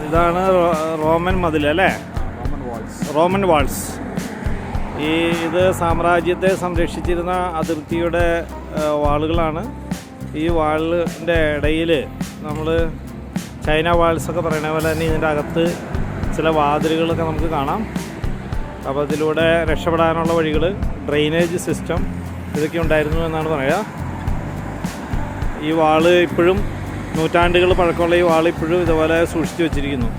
ഇതാണ് റോമൻ മതിൽ അല്ലേ? Roman walls. ഇത് സാമ്രാജ്യത്തെ സംരക്ഷിച്ചിരുന്ന അതിർത്തിയുടെ വാളുകളാണ്. ഈ വാളിൻ്റെ ഇടയിൽ നമ്മൾ ചൈന വാൾസൊക്കെ പറയുന്ന പോലെ തന്നെ ഇതിൻ്റെ അകത്ത് ചില വാതിലുകളൊക്കെ നമുക്ക് കാണാം. അപ്പോൾ ഇതിലൂടെ രക്ഷപ്പെടാനുള്ള വഴികൾ, ഡ്രെയിനേജ് സിസ്റ്റം ഇതൊക്കെ ഉണ്ടായിരുന്നു എന്നാണ് പറയുക. ഈ വാള് ഇപ്പോഴും നൂറ്റാണ്ടുകൾ പഴക്കമുള്ള ഈ വാൾ ഇപ്പോഴും ഇതുപോലെ സൂക്ഷിച്ചു വെച്ചിരിക്കുന്നു.